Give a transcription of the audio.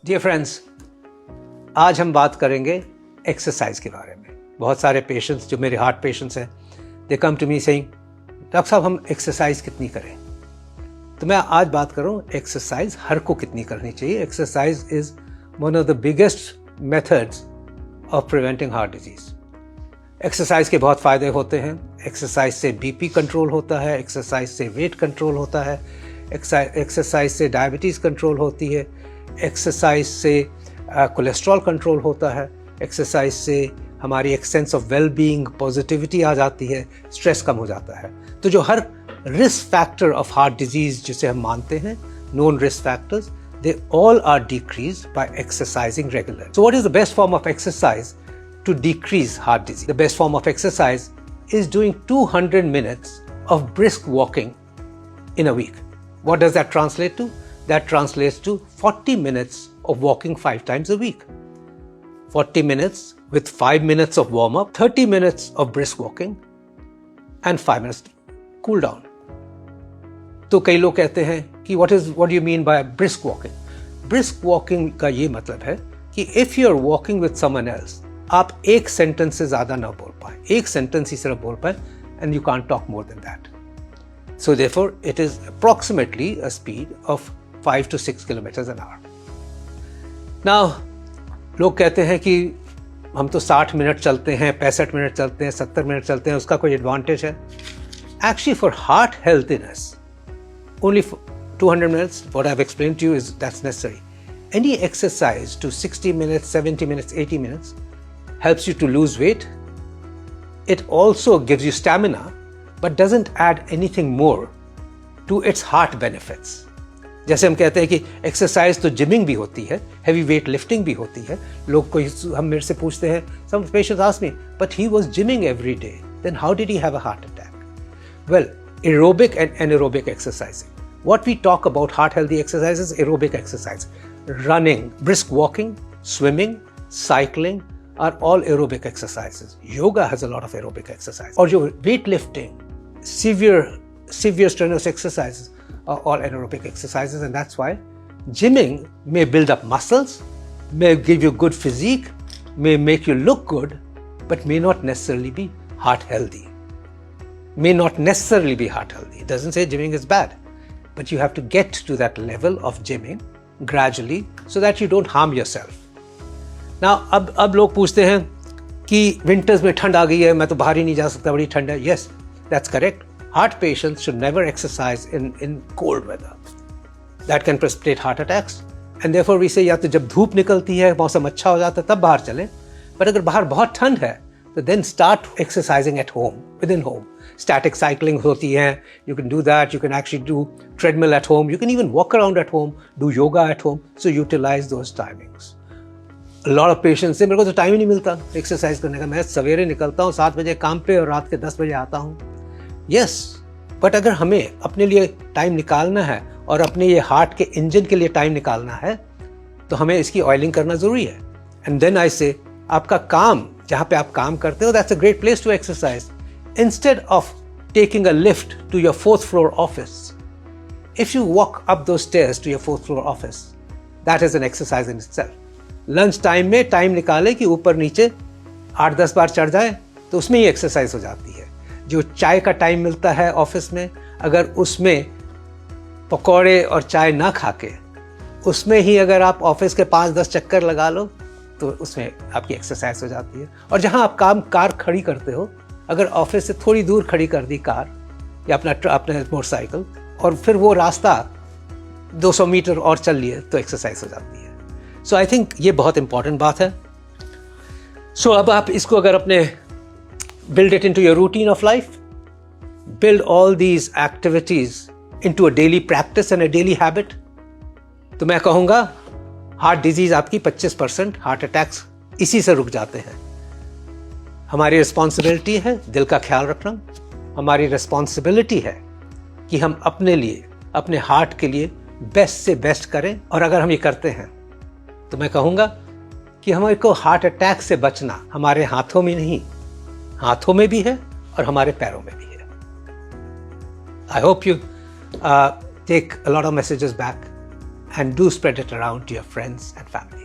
Dear friends, आज हम बात करेंगे एक्सरसाइज के बारे में। बहुत सारे पेशेंट्स जो मेरे हार्ट पेशेंट्स हैं, they come to me saying, doctor साहब हम एक्सरसाइज कितनी करें। तो मैं आज बात करूं एक्सरसाइज हर को कितनी करनी चाहिए। Exercise is one of the biggest methods of preventing heart disease. Exercise के बहुत फ़ायदे होते हैं। एक्सरसाइज से बीपी कंट्रोल होता है, एक्सरसाइज से वेट कंट्रोल होता है, एक्सरसाइज से डायबिटीज़ कंट्रोल होती है, एक्सरसाइज से कोलेस्ट्रॉल कंट्रोल होता है, एक्सरसाइज से हमारी एक sense of well being, positivity आ जाती है, स्ट्रेस कम हो जाता है। तो जो हर risk factor of heart disease जिसे हम मानते हैं, known risk factors, they all are decreased by exercising regularly. So what is the best form of exercise to decrease heart disease? The best form of exercise is doing 200 minutes of brisk walking in a week. What does that translate to? That translates to 40 minutes of walking 5 times a week. 40 minutes with 5 minutes of warm-up, 30 minutes of brisk walking and 5 minutes cool down. तो कई लोग कहते हैं कि what do you mean by brisk walking? Brisk walking का ये मतलब है कि if you are walking with someone else, आप एक सेंटेंस से ज़्यादा ना बोल पाए, एक सेंटेंस ही सिर्फ बोल पाए, and you can't talk more than that. So therefore, it is approximately a speed of 5 to 6 kilometers an hour. Now, लोग कहते हैं कि हम तो 60 मिनट चलते हैं, 65 मिनट चलते हैं, 70 मिनट चलते हैं, उसका कोई एडवांटेज है? Actually, for heart healthiness, only 200 minutes, what I've explained to you is that's necessary. Any exercise to 60 minutes, 70 minutes, 80 minutes helps you to lose weight. It also gives you stamina, but doesn't add anything more to its heart benefits. जैसे हम कहते हैं कि exercise तो gymming भी होती है, heavy weight lifting भी होती है। लोग कोई हम मेरे से पूछते हैं, some patients ask me, but he was gymming every day, then how did he have a heart attack? Well, aerobic and anaerobic exercising. What we talk about heart healthy exercises, aerobic exercise. Running, brisk walking, swimming, cycling are all aerobic exercises. Yoga has a lot of aerobic exercise. Or your weightlifting, severe strenuous exercises are all anaerobic exercises, and that's why gymming may build up muscles, may give you good physique, may make you look good, but may not necessarily be heart healthy. May not necessarily be heart healthy. It doesn't say gymming is bad, but you have to get to that level of gymming gradually so that you don't harm yourself. Now, अब लोग पूछते हैं कि winters में ठंड आ गई है, मैं तो बाहर ही नहीं जा सकता, बड़ी ठंड है. Yes, that's correct. Heart patients should never exercise in cold weather. That can precipitate heart attacks. And therefore we say या तो जब धूप निकलती है, मौसम अच्छा हो जाता है, तब बाहर चलें. पर अगर बाहर बहुत ठंड है, तो then start exercising at home, within home. Static cycling होती है, you can do that, you can actually do treadmill at home, you can even walk around at home, do yoga at home, so utilize those timings. A lot of patients say मेरे को तो time ही नहीं मिलता exercise करने का, मैं सवेरे निकलता हूँ 7 बजे काम पे और रात के 10 बजे आता हूँ. Yes, but अगर हमें अपने लिए टाइम निकालना है और अपने ये हार्ट के इंजन के लिए टाइम निकालना है, तो हमें इसकी ऑयलिंग करना ज़रूरी है. एंड देन आई से आपका काम जहाँ पे आप काम करते हो, that's a great place to exercise. Instead of taking a lift to your 4th floor office, if you walk up those stairs to your 4th floor office, that is an exercise in itself. Lunch time में time निकाले कि ऊपर नीचे 8-10 बार चढ़ जाए, तो उसमें ही exercise हो जाती है. जो चाय का टाइम मिलता है ऑफिस में, अगर उसमें पकौड़े और चाय ना खा के उसमें ही अगर आप ऑफिस के 5-10 चक्कर लगा लो, तो उसमें आपकी एक्सरसाइज हो जाती है. और जहाँ आप कार खड़ी करते हो, अगर ऑफिस से थोड़ी दूर खड़ी कर दी कार या अपना मोटरसाइकिल, और फिर वो रास्ता 200 मीटर और चल लिए, तो एक्सरसाइज हो जाती है. सो आई थिंक ये बहुत इंपॉर्टेंट बात है. सो अब आप इसको अगर अपने build it into your routine of life, build all these activities into a daily practice and a daily habit, तो मैं कहूँगा हार्ट डिजीज आपकी 25% हार्ट अटैक्स इसी से रुक जाते हैं. हमारी रिस्पॉन्सिबिलिटी है दिल का ख्याल रखना. हमारी रिस्पॉन्सिबिलिटी है कि हम अपने लिए, अपने हार्ट के लिए बेस्ट से बेस्ट करें. और अगर हम ये करते हैं, तो मैं कहूँगा कि हमारे को हार्ट अटैक से बचना हमारे हाथों में नहीं, हाथों में भी है और हमारे पैरों में भी है. I hope you take a lot of messages back and do spread it around to your friends and family.